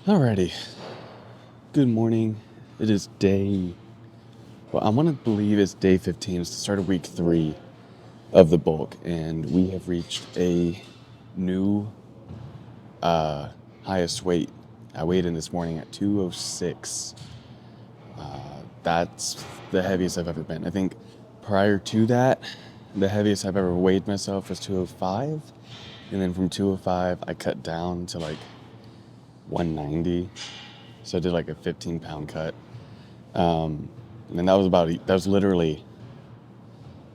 Alrighty. Good morning. It is I want to believe it's day 15. It's the start of week 3 of the bulk, and we have reached a new highest weight. I weighed in this morning at 206. That's the heaviest I've ever been. I think prior to that, the heaviest I've ever weighed myself was 205. And then from 205, I cut down to like 190. So I did like a 15-pound cut. And that was literally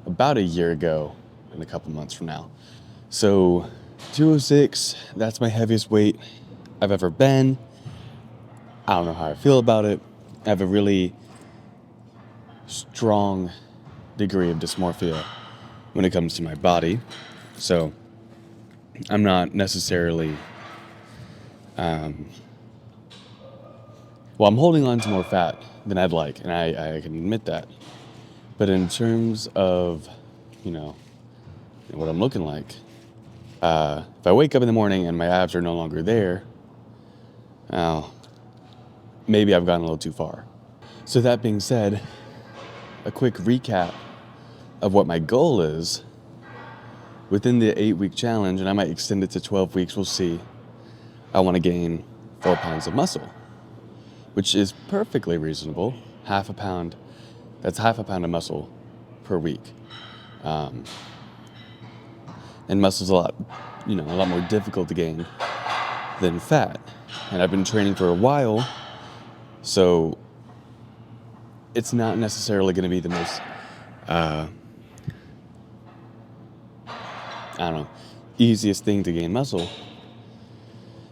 about a year ago and a couple months from now. So 206, that's my heaviest weight I've ever been. I don't know how I feel about it. I have a really strong degree of dysmorphia when it comes to my body. So I'm not necessarily, I'm holding on to more fat than I'd like, and I can admit that. But in terms of, what I'm looking like, if I wake up in the morning and my abs are no longer there, well, maybe I've gone a little too far. So that being said, a quick recap of what my goal is within the 8-week challenge, and I might extend it to 12 weeks, we'll see. I want to gain 4 pounds of muscle, which is perfectly reasonable. That's half a pound of muscle per week. And muscle's a lot more difficult to gain than fat. And I've been training for a while, so it's not necessarily going to be the most, easiest thing to gain muscle.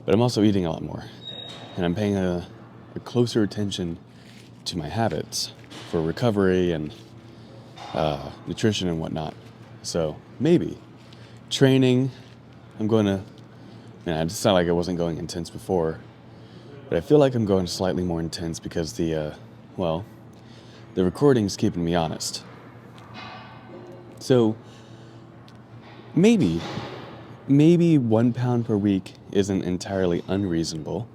But I'm also eating a lot more. And I'm paying a closer attention to my habits for recovery and nutrition and whatnot. So maybe training, it's not like I wasn't going intense before, but I feel like I'm going slightly more intense because the recording's keeping me honest. So maybe 1 pound per week isn't entirely unreasonable.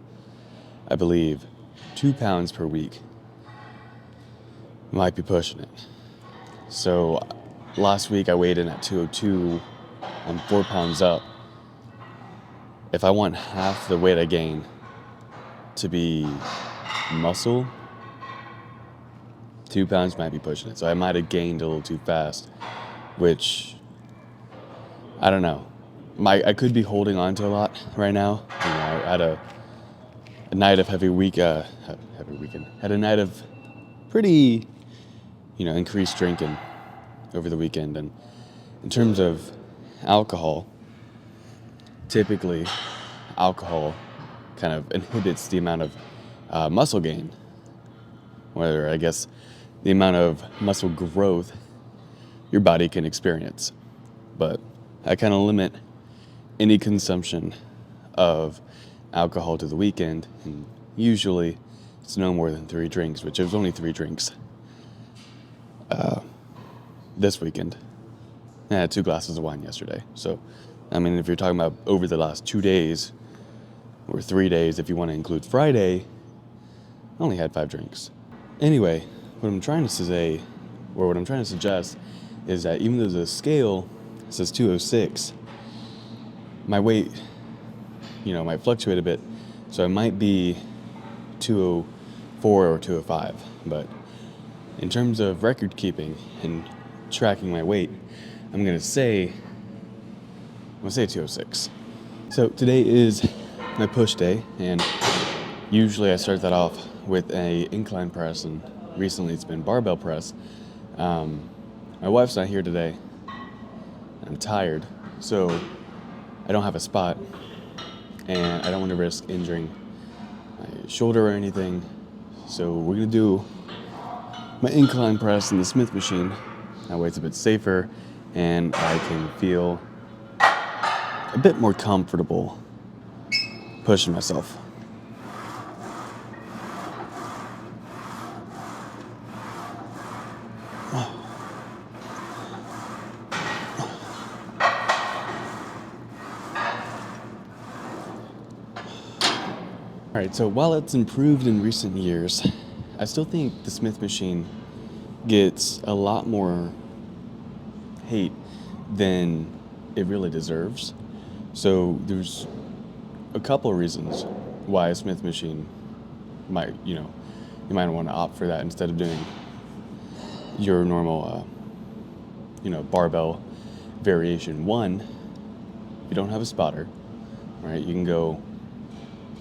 I believe 2 pounds per week might be pushing it. So last week I weighed in at 202. I'm 4 pounds up. If I want half the weight I gain to be muscle, 2 pounds might be pushing it. So I might have gained a little too fast, which, I don't know. I could be holding on to a lot right now. I had a night of heavy weekend. Had a night of pretty, increased drinking over the weekend. And in terms of alcohol, typically alcohol kind of inhibits the amount of muscle gain, or I guess the amount of muscle growth your body can experience. But I kind of limit any consumption of alcohol to the weekend, and usually it's no more than 3 drinks, which was only 3 drinks this weekend. I had 2 glasses of wine yesterday. So, if you're talking about over the last 2 days, or 3 days if you want to include Friday, I only had 5 drinks. Anyway, what I'm trying to suggest is that even though the scale says 206, my weight, might fluctuate a bit. So I might be 204 or 205. But in terms of record keeping and tracking my weight, I'm going to say 206. So today is my push day, and usually I start that off with a incline press, and recently it's been barbell press. My wife's not here today. I'm tired, so I don't have a spot, and I don't want to risk injuring my shoulder or anything. So we're gonna do my incline press in the Smith machine. That way it's a bit safer, and I can feel a bit more comfortable pushing myself. All right, so while it's improved in recent years, I still think the Smith machine gets a lot more hate than it really deserves. So there's a couple of reasons why a Smith machine might, you might want to opt for that instead of doing your normal, barbell variation. One, if you don't have a spotter, right, you can go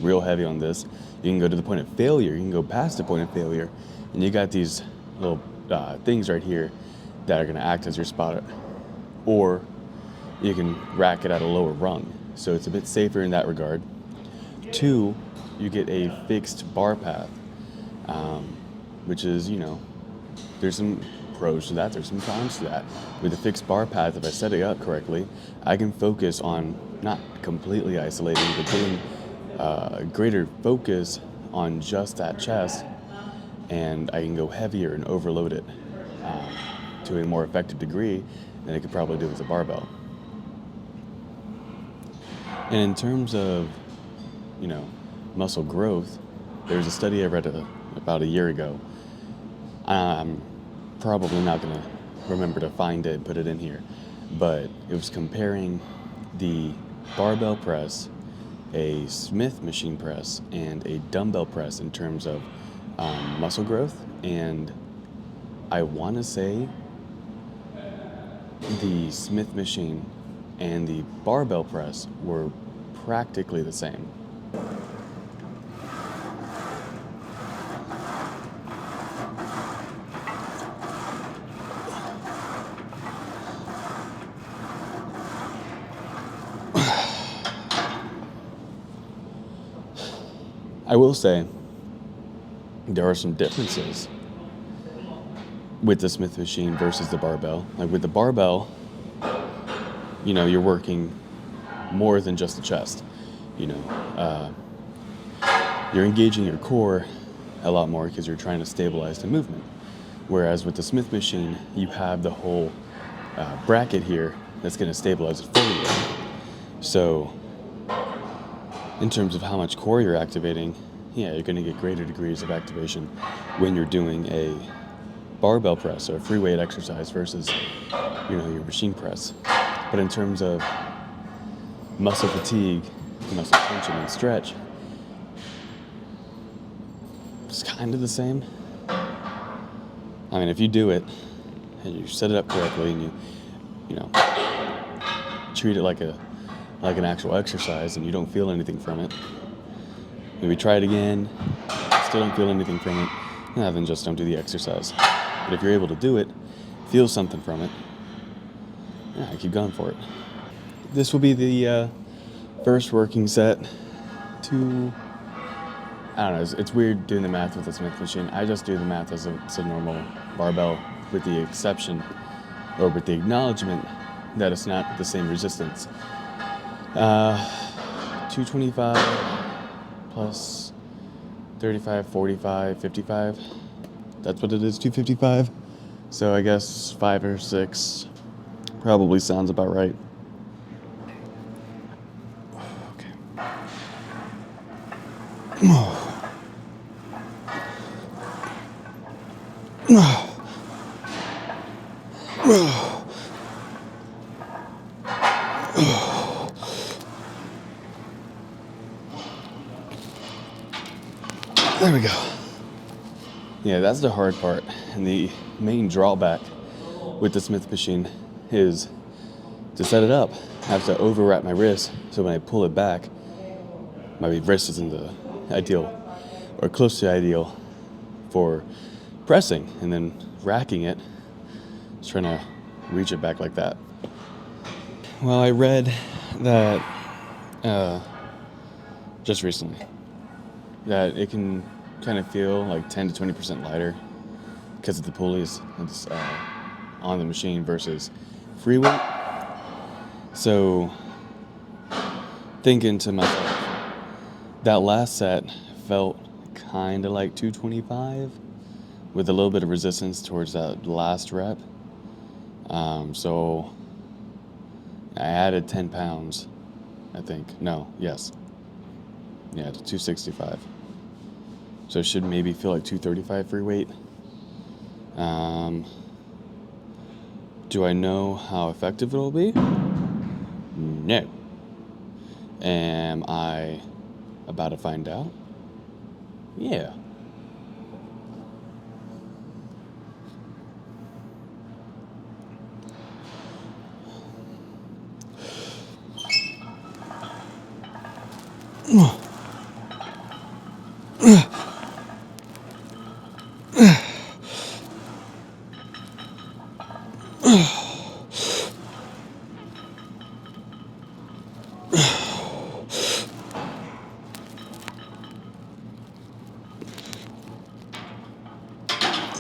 real heavy on this. You can go to the point of failure. You can go past the point of failure, and you got these little things right here that are going to act as your spotter. Or you can rack it at a lower rung, so it's a bit safer in that regard. Two, you get a fixed bar path, which is, there's some pros to that, there's some cons to that. With a fixed bar path, if I set it up correctly, I can focus on not completely isolating, but getting greater focus on just that chest, and I can go heavier and overload it to a more effective degree than I could probably do with a barbell. And in terms of, muscle growth, there was a study I read about a year ago. I'm probably not going to remember to find it and put it in here, but it was comparing the barbell press, a Smith machine press, and a dumbbell press in terms of muscle growth. And I want to say the Smith machine and the barbell press were practically the same. I will say there are some differences with the Smith machine versus the barbell. Like with the barbell, you're working more than just the chest. You're engaging your core a lot more because you're trying to stabilize the movement. Whereas with the Smith machine, you have the whole bracket here that's going to stabilize it for you. So in terms of how much core you're activating, yeah, you're going to get greater degrees of activation when you're doing a barbell press or a free weight exercise versus, your machine press. But in terms of muscle fatigue, muscle tension, and stretch, it's kind of the same. I mean, if you do it and you set it up correctly and you treat it like an actual exercise and you don't feel anything from it, maybe try it again, still don't feel anything from it, then just don't do the exercise. But if you're able to do it, feel something from it, keep going for it. This will be the first working set to, I don't know, it's weird doing the math with the Smith machine. I just do the math as a normal barbell, with the exception, or with the acknowledgement, that it's not the same resistance. 225 plus 35, 45, 55. That's what it is, 255. So I guess 5 or 6 probably sounds about right. Okay. There we go. Yeah, that's the hard part. And the main drawback with the Smith machine is to set it up, I have to overwrap my wrist, so when I pull it back, my wrist isn't the ideal, or close to ideal, for pressing, and then racking it, just trying to reach it back like that. Well, I read that just recently that it can kind of feel like 10 to 20% lighter because of the pulleys on the machine versus free weight. So thinking to myself, that last set felt kind of like 225 with a little bit of resistance towards that last rep. So I added 10 pounds, I think. No, yes. Yeah, to 265. So it should maybe feel like 235 free weight. Do I know how effective it'll be? No. Am I about to find out? Yeah.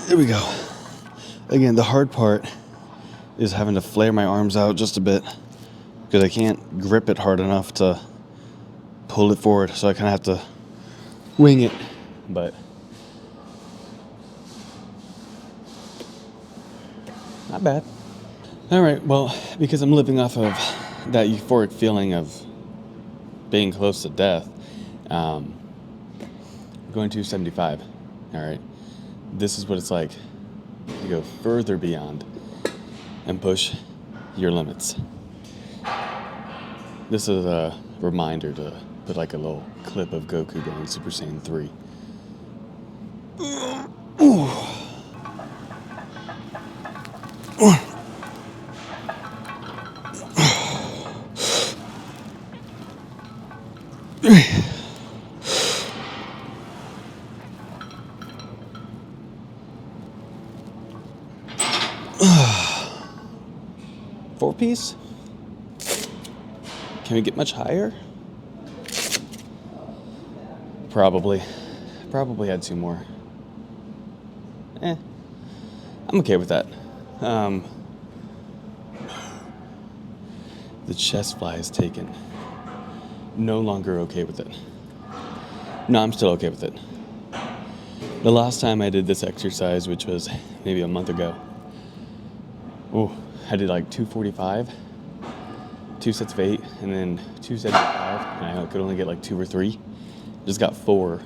Here we go. Again, the hard part is having to flare my arms out just a bit because I can't grip it hard enough to pull it forward, so I kind of have to wing it, but not bad. All right, well, because I'm living off of that euphoric feeling of being close to death, I'm going 275. All right, this is what it's like to go further beyond and push your limits. This is a reminder to put like a little clip of Goku going Super Saiyan 3. Four-piece? Can we get much higher? Probably. Probably had two more. I'm okay with that. The chest fly is taken. No longer okay with it. No, I'm still okay with it. The last time I did this exercise, which was maybe a month ago, I did like 245, 2 sets of 8, and then 275, and I could only get like 2 or 3. Just got 4.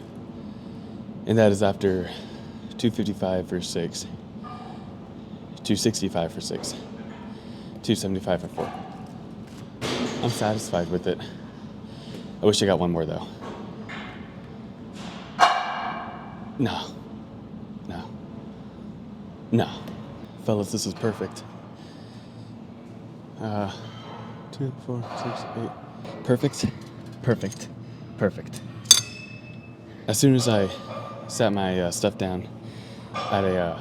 And that is after 255 for 6, 265 for 6, 275 for 4. I'm satisfied with it. I wish I got one more though. No. Fellas, this is perfect. 2, 4, 6, 8. Perfect. As soon as I sat my stuff down at a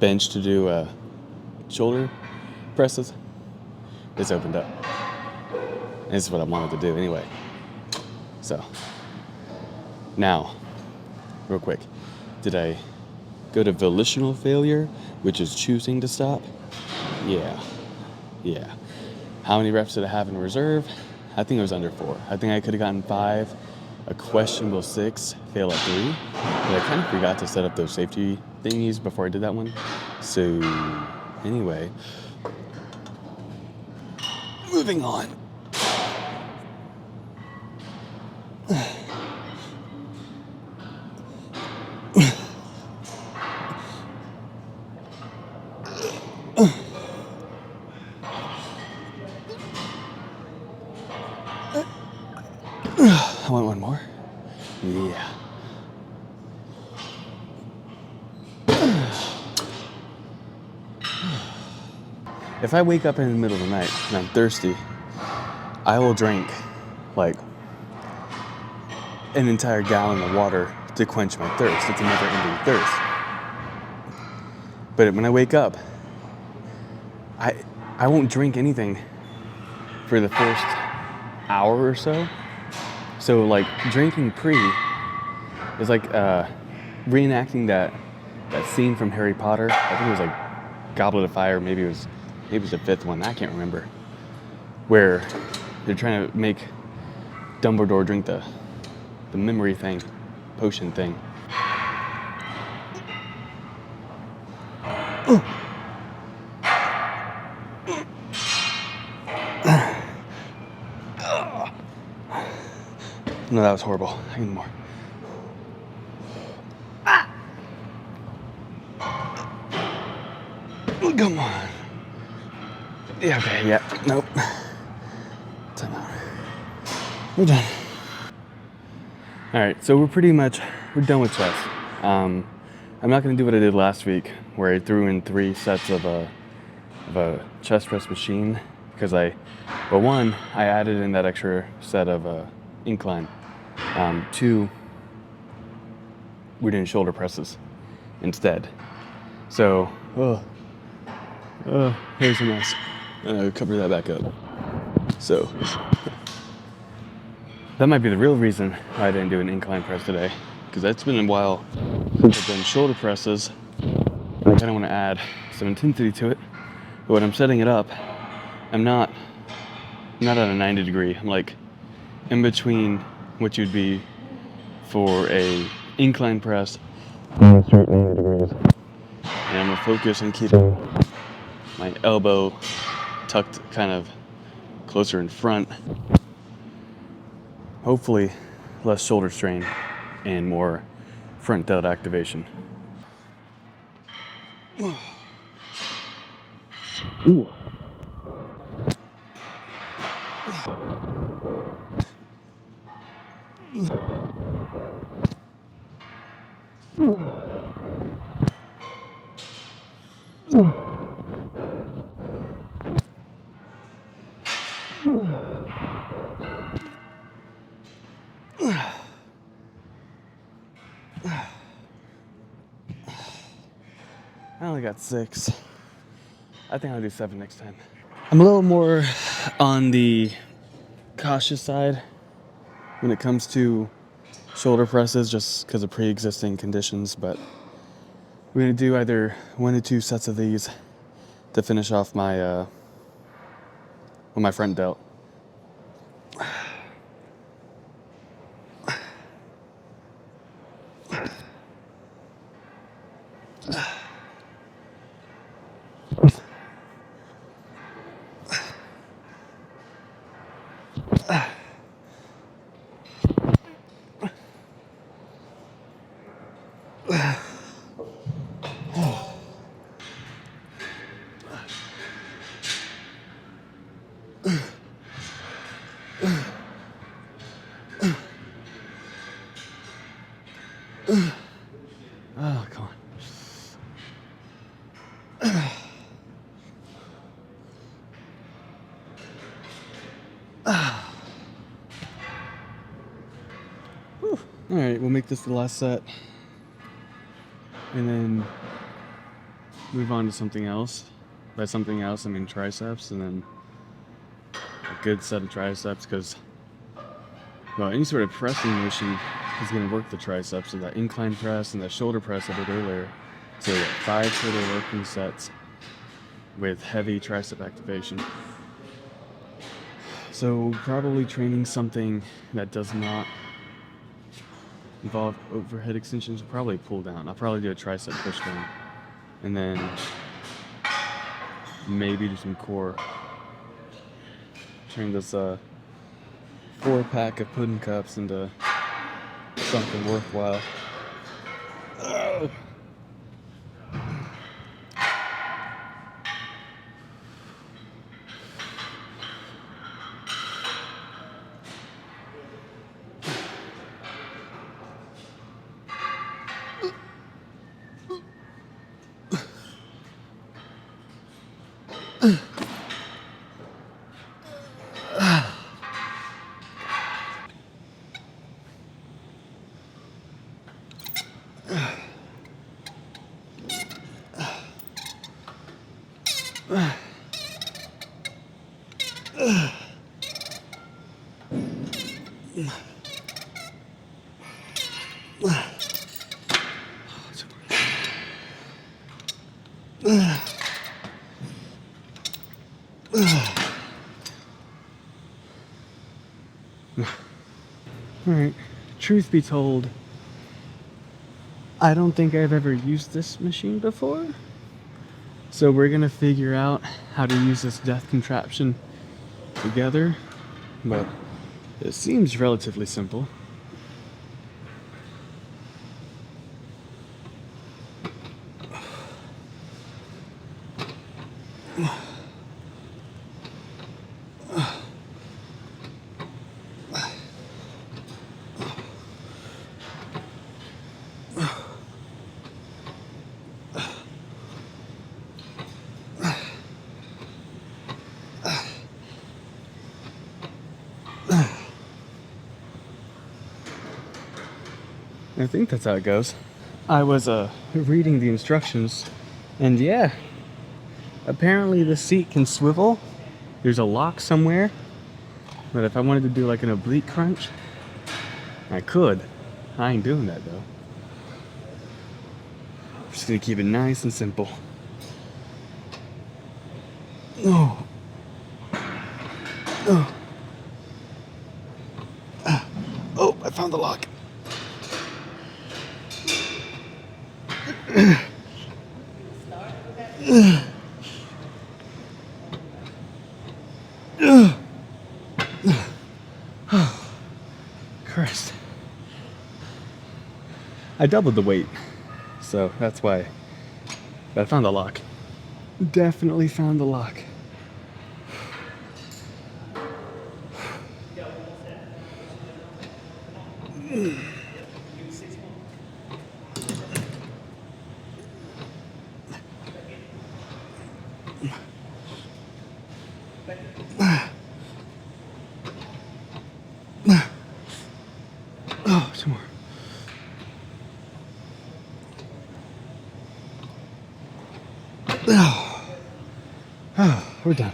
bench to do shoulder presses, this opened up. And this is what I wanted to do anyway. So now, real quick, did I go to volitional failure, which is choosing to stop? Yeah. How many reps did I have in reserve? I think it was under 4. I think I could have gotten 5, a questionable 6, fail at 3. But I kind of forgot to set up those safety thingies before I did that one. So, anyway, moving on. I want one more. Yeah. If I wake up in the middle of the night and I'm thirsty, I will drink like an entire gallon of water to quench my thirst. It's a never-ending thirst. But when I wake up, I won't drink anything for the first hour or so. So like drinking pre is like reenacting that scene from Harry Potter. I think it was like Goblet of Fire. Maybe it was the 5th one. I can't remember. Where they're trying to make Dumbledore drink the memory thing, potion thing. No, that was horrible. I need more. Come on. Yeah, okay, yeah. Nope. Time out. We're done. Alright, so we're done with chest. I'm not gonna do what I did last week, where I threw in 3 sets of a chest press machine, because one, I added in that extra set of incline. 2, we're doing shoulder presses instead. So, here's a mess. Cover that back up. So, that might be the real reason why I didn't do an incline press today, because it's been a while since I've done shoulder presses, and I kind of want to add some intensity to it. But when I'm setting it up, I'm not at a 90 degree. I'm like in between what you'd be for a incline press and a straight 90 degrees. And I'm gonna focus on keeping my elbow tucked kind of closer in front. Hopefully less shoulder strain and more front delt activation. Ooh. I only got 6. I think I'll do 7 next time. I'm a little more on the cautious side when it comes to shoulder presses, just because of pre-existing conditions, but we're gonna do either 1 to 2 sets of these to finish off my my front delt. Oh, come on. All right, we'll make this the last set and then move on to something else. By something else, I mean triceps, and then a good set of triceps, because, well, any sort of pressing motion is going to work the triceps. So that incline press and that shoulder press I did earlier. So we got 5 total working sets with heavy tricep activation. So probably training something that does not involve overhead extensions will probably pull down. I'll probably do a tricep push down, and then maybe do some core. Turn this 4-pack of pudding cups into something worthwhile. Oh. Alright, truth be told, I don't think I've ever used this machine before. So we're gonna figure out how to use this death contraption together. But It seems relatively simple. I think that's how it goes. I was reading the instructions, and yeah, apparently the seat can swivel. There's a lock somewhere, but if I wanted to do like an oblique crunch, I could. I ain't doing that though. I'm just gonna keep it nice and simple. Oh. Oh. Oh, I found the lock. Christ. I doubled the weight, so that's why. But I found the lock. Definitely found the lock. Oh, some more. Oh, we're done.